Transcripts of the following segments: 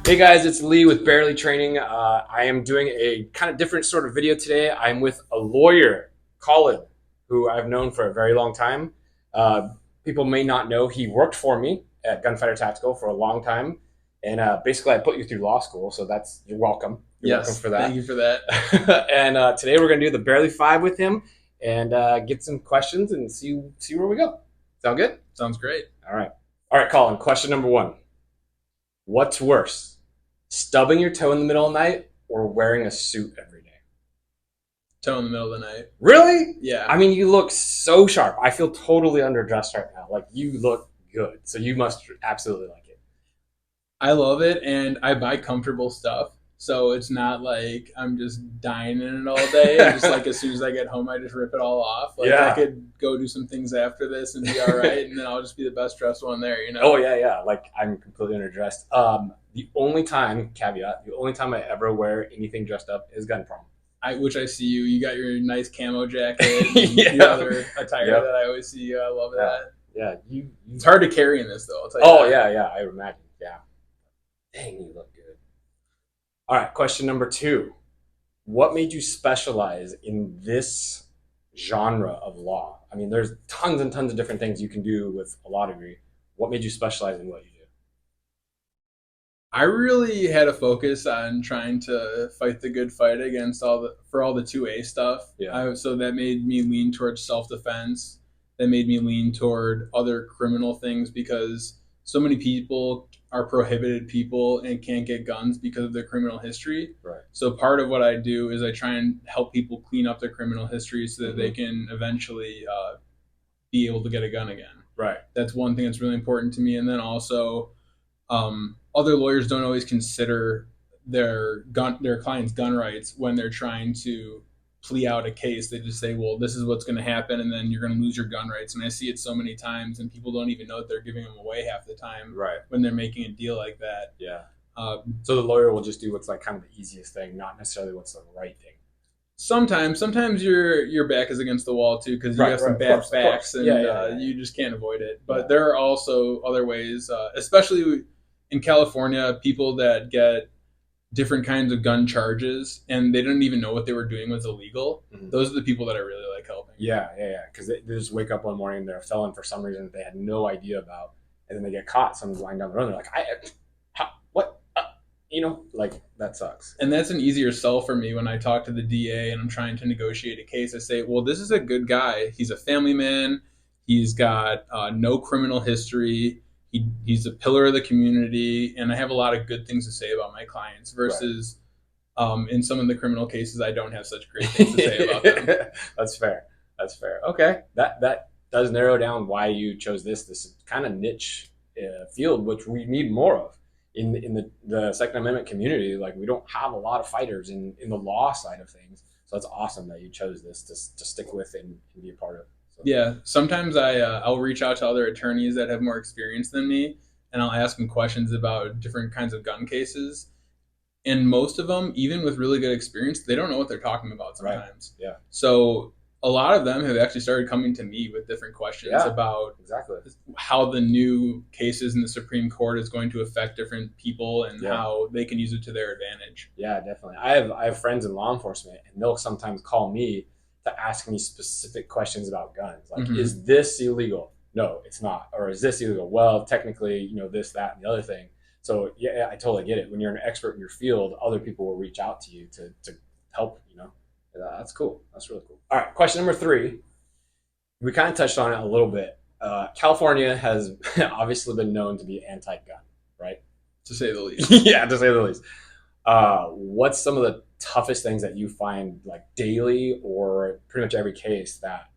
Hey guys, it's Lee with Barely Training. I am doing a kind of different sort of video today. I'm with a lawyer, Colin, who I've known for a very long time. Uh, People may not know he worked for me at Gunfighter Tactical for a long time, and basically I put you through law school, so that's you're welcome. You're welcome Yes, for thank that. you for that. And today we're gonna do the Barely Five with him and get some questions and see where we go. Sound good? Sounds great. All right, Colin. Question number one. What's worse, stubbing your toe in the middle of the night or wearing a suit every day? Toe in the middle of the night. Really? Yeah, I mean, you look so sharp. I feel totally underdressed right now. Like, you look good. So you must absolutely like it. I love it, and I buy comfortable stuff. So it's not like I'm just dying in it all day. And just like as soon as I get home, I just rip it all off. Like I Yeah. could go do some things after this and be all right, and then I'll just be the best dressed one there. Oh, yeah, yeah. Like, I'm completely underdressed. The only time, caveat, the only time I ever wear anything dressed up is gun prom. Which I see you. You got your nice camo jacket and your Yeah. other attire Yep. that I always see you. I love Yeah. that. Yeah. It's hard to carry in this though. I'll tell you Oh, that. yeah, yeah. I imagine. Yeah. Dang, you look good. All right. Question number two. What made you specialize in this genre of law? I mean, there's tons and tons of different things you can do with a law degree. What made you specialize in what you do? I really had a focus on trying to fight the good fight against all the 2A stuff. Yeah. So that made me lean towards self defense. That made me lean toward other criminal things because so many people are prohibited people and can't get guns because of their criminal history. Right. So part of what I do is I try and help people clean up their criminal history so that they Mm-hmm. can eventually be able to get a gun again. Right. That's one thing that's really important to me. And then also other lawyers don't always consider their client's gun rights when they're trying to plea out a case. They just say, "Well, this is what's going to happen, and then you're going to lose your gun rights." And I see it so many times, and people don't even know that they're giving them away half the time Right. when they're making a deal like that. Yeah. Um, So the lawyer will just do what's like kind of the easiest thing, not necessarily what's the right thing. sometimes your back is against the wall too because you Right. have Right. some Of bad course. Of facts course. and Yeah. Yeah. Yeah. you just can't avoid it. Yeah. But there are also other ways, especially in California, people that get different kinds of gun charges and they didn't even know what they were doing was illegal. Mhm. Those are the people that I really like helping. Yeah. Yeah. Yeah. Because they just wake up one morning and they're a felon for some reason that they had no idea about, and then they get caught. Someone's lying down the road. And they're like, what? Like that sucks. And that's an easier sell for me when I talk to the DA and I'm trying to negotiate a case. I say, well, this is a good guy. He's a family man. He's got no criminal history. He's a pillar of the community. And I have a lot of good things to say about my clients versus in some of the criminal cases, I don't have such great things to say about them. That's fair. That's fair. Okay, that does narrow down why you chose this kind of niche field, which we need more of in the Second Amendment community. Like, we don't have a lot of fighters in the law side of things, so it's awesome that you chose this to stick with and be a part of. So. Yeah, sometimes I'll reach out to other attorneys that have more experience than me, and I'll ask them questions about different kinds of gun cases. And most of them, even with really good experience, they don't know what they're talking about Right. sometimes. Yeah. So a lot of them have actually started coming to me with different questions Yeah. about Exactly. how the new cases in the Supreme Court is going to affect different people and Yeah. how they can use it to their advantage. Yeah, definitely. I have friends in law enforcement, and they'll sometimes call me to ask me specific questions about guns. Like, Mhm. is this illegal? No, it's not. Or is this illegal? Well, technically, this, that, and the other thing. So yeah, I totally get it. When you're an expert in your field, other people will reach out to you to help. That's cool. That's really cool. All right, question number three. We kind of touched on it a little bit. California has obviously been known to be anti-gun, right? To say the least. Yeah, to say the least. What's some of the toughest things that you find, like daily or pretty much every case, that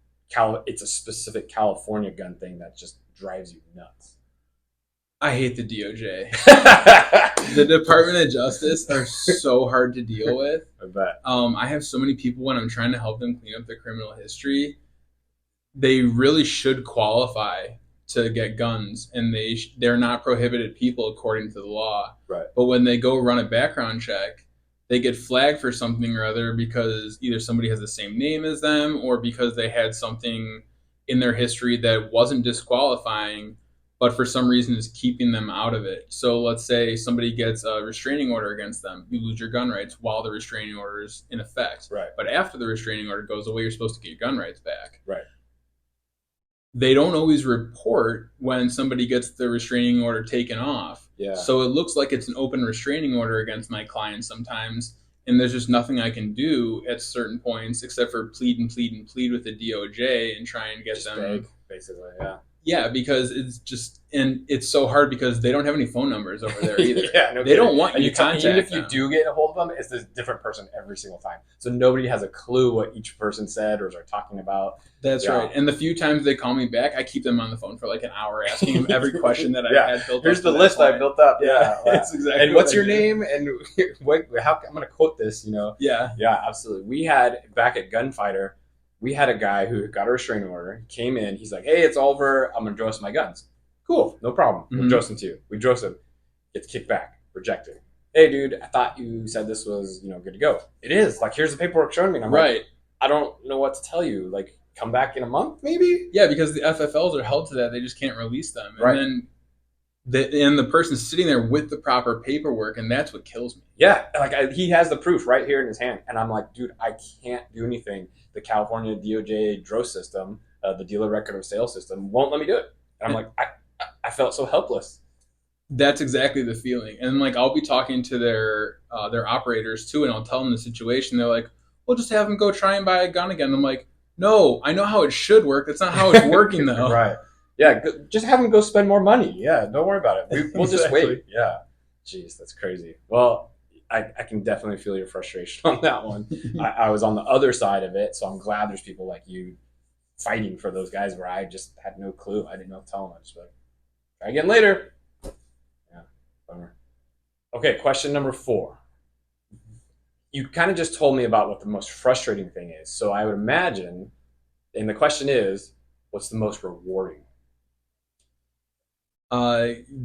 it's a specific California gun thing that just drives you nuts? I hate the DOJ. I The Department of Justice are so hard to deal with. bet. I have so many people when I'm trying to help them clean up their criminal history. They really should qualify to get guns, and they're not prohibited people according to the law. Right. But when they go run a background check, they get flagged for something or other because either somebody has the same name as them or because they had something in their history that wasn't disqualifying, but for some reason is keeping them out of it. So let's say somebody gets a restraining order against them, you lose your gun rights while the restraining order is in effect. Right. But after the restraining order goes away, you're supposed to get your gun rights back. Right. They don't always report when somebody gets the restraining order taken off. Yeah. So it looks like it's an open restraining order against my client sometimes, and there's just nothing I can do at certain points except for plead with the DOJ and try and get just them beg, basically. Yeah. Yeah, because it's just, and it's so hard because they don't have any phone numbers over there either. Yeah, no they kidding. don't want and you to contact even if them. you do get a hold of them, it's this different person every single time. So nobody has a clue what each person said or are talking about. That's right. And the few times they call me back, I keep them on the phone for like an hour asking them every question that I had built up. Here's the list I built up. Yeah. That's exactly. And what's your name? And how I'm going to quote this, Yeah. Yeah, absolutely. We had, back at Gunfighter, we had a guy who got a restraining order, came in, he's like, hey, it's over, I'm going to dross my guns. Cool, no problem. We'll dross them to you. We dross him. Gets kicked back, rejected. Hey, dude, I thought you said this was, good to go. It is. Like, here's the paperwork showing me. And I'm like, I don't know what to tell you. Like, come back in a month, maybe? Yeah, because the FFLs are held to that. They just can't release them. Right. And then the person's sitting there with the proper paperwork, and that's what kills me. Yeah, like he has the proof right here in his hand. And I'm like, dude, I can't do anything. The California DOJ DRO system, the dealer record of sale system, won't let me do it. And I'm like, I felt so helpless. That's exactly the feeling. And like, I'll be talking to their operators too, and I'll tell them the situation. They're like, "We'll just have them go try and buy a gun again." I'm like, "No, I know how it should work. That's not how it's working, though." Right? Yeah, just have them go spend more money. Yeah, don't worry about it. We'll just wait. Yeah. Jeez, that's crazy. Well, I can definitely feel your frustration on that one. I was on the other side of it, so I'm glad there's people like you fighting for those guys where I just had no clue. I didn't know what to tell them. I just like, try again later. Yeah, bummer. Okay, question number 4. You kind of just told me about what the most frustrating thing is. So I would imagine, and the question is, what's the most rewarding?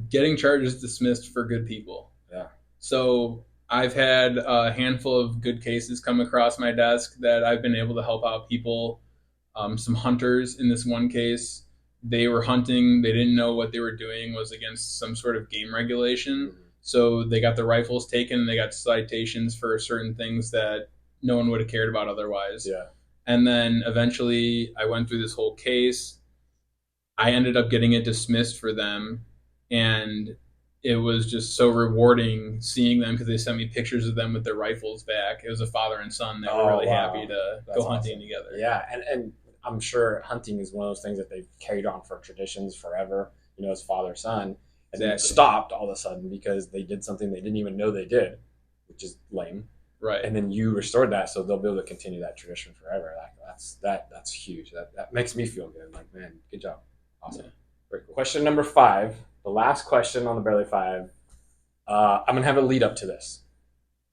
Getting charges dismissed for good people. Yeah. So I've had a handful of good cases come across my desk that I've been able to help out people. Some hunters in this one case, they were hunting. They didn't know what they were doing was against some sort of game regulation. Mm-hmm. So they got their rifles taken and they got citations for certain things that no one would have cared about otherwise. Yeah. And then eventually I went through this whole case. I ended up getting it dismissed for them. And it was just so rewarding seeing them because they sent me pictures of them with their rifles back. It was a father and son that were really happy to go hunting together. Yeah, and I'm sure hunting is one of those things that they've carried on for traditions forever, as father-son. And then it stopped all of a sudden because they did something they didn't even know they did, which is lame. Right. And then you restored that, so they'll be able to continue that tradition forever. That's huge. That makes me feel good. Like, man, good job. Awesome. Yeah. Great. Question number 5, the last question on the Barely 5. I'm going to have a lead up to this.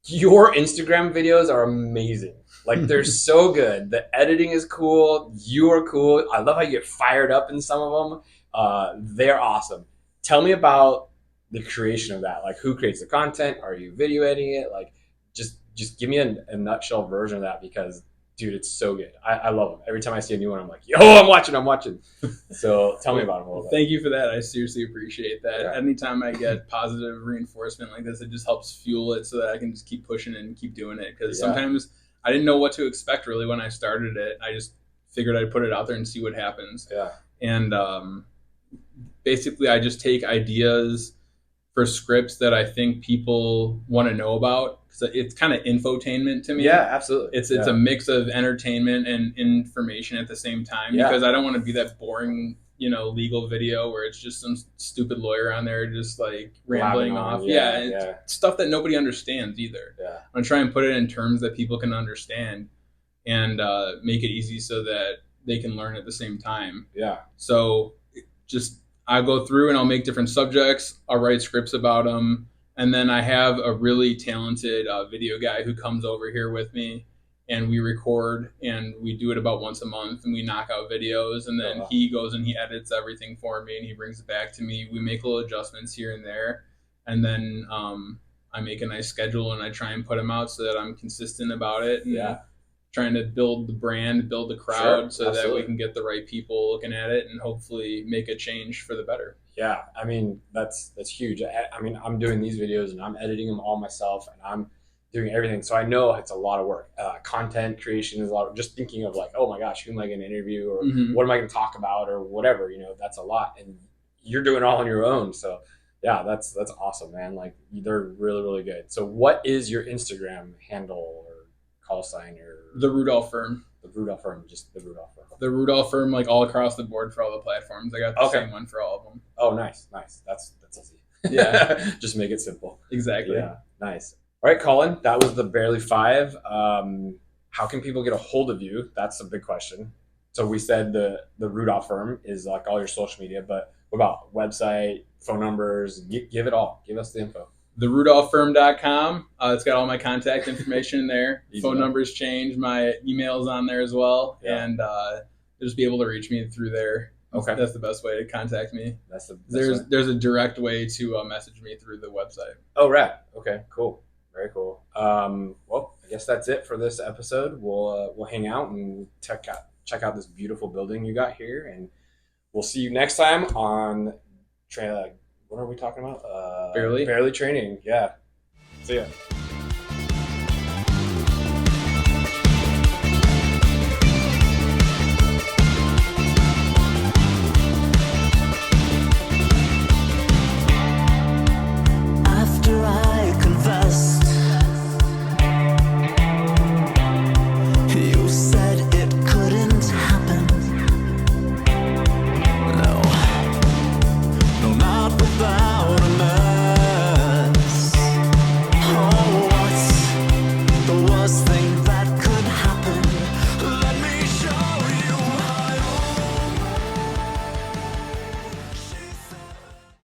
Your Instagram videos are amazing. Like, they're so good. The editing is cool. You are cool. I love how you get fired up in some of them. They're awesome. Tell me about the creation of that. Like, who creates the content? Are you video editing it? Like, just give me a nutshell version of that because, dude, it's so good. I love them. Every time I see a new one, I'm like, yo, I'm watching. So tell me about them a little bit. Thank you for that. I seriously appreciate that. Yeah. Anytime I get positive reinforcement like this, it just helps fuel it so that I can just keep pushing it and keep doing it. Because sometimes I didn't know what to expect really when I started it. I just figured I'd put it out there and see what happens. Yeah. And basically, I just take ideas for scripts that I think people want to know about. So it's kind of infotainment to me. Yeah, absolutely. It's a mix of entertainment and information at the same time because I don't want to be that boring, legal video where it's just some stupid lawyer on there just like rambling off. Stuff that nobody understands either. Yeah. I'm gonna try and put it in terms that people can understand and make it easy so that they can learn at the same time. Yeah. So I go through and I'll make different subjects. I'll write scripts about them. And then I have a really talented video guy who comes over here with me and we record and we do it about once a month and we knock out videos and then he goes and he edits everything for me and he brings it back to me. We make little adjustments here and there. And then I make a nice schedule and I try and put them out so that I'm consistent about it. And trying to build the brand, build the crowd so that we can get the right people looking at it and hopefully make a change for the better. Yeah, I mean that's huge. I mean, I'm doing these videos and I'm editing them all myself, and I'm doing everything. So I know it's a lot of work. Content creation is a lot. Just thinking of like, oh my gosh, who am I going to interview, or Hmm. what am I going to talk about, or whatever. That's a lot, and you're doing it all on your own. So yeah, that's awesome, man. Like they're really really good. So what is your Instagram handle or call sign or The Rudolph firm. the Rudolph firm? Just the Rudolph firm. The Rudolph firm, like all across the board for all the platforms. I got the Okay. same one for all of them. Oh, nice, nice. That's easy. Yeah, Just make it simple. exactly. Yeah, nice. All right, Colin, that was the Barely Five. How can people get a hold of you? That's a big question. So we said the Rudolph firm is like all your social media, but what about website, phone numbers? Give it all. Give us the info. TheRudolphFirm.com. It's got all my contact information in there. Easy Phone enough. numbers change. My email's on there as well, Yeah. and you'll just be able to reach me through there. Okay. That's the best way to contact me. That's the best There's way. there's a direct way to message me through the website. Oh, right. Okay, cool. Very cool. Well, I guess that's it for this episode. We'll hang out and check out this beautiful building you got here, and we'll see you next time on what are we talking about? Barely. Barely training. Yeah. See ya.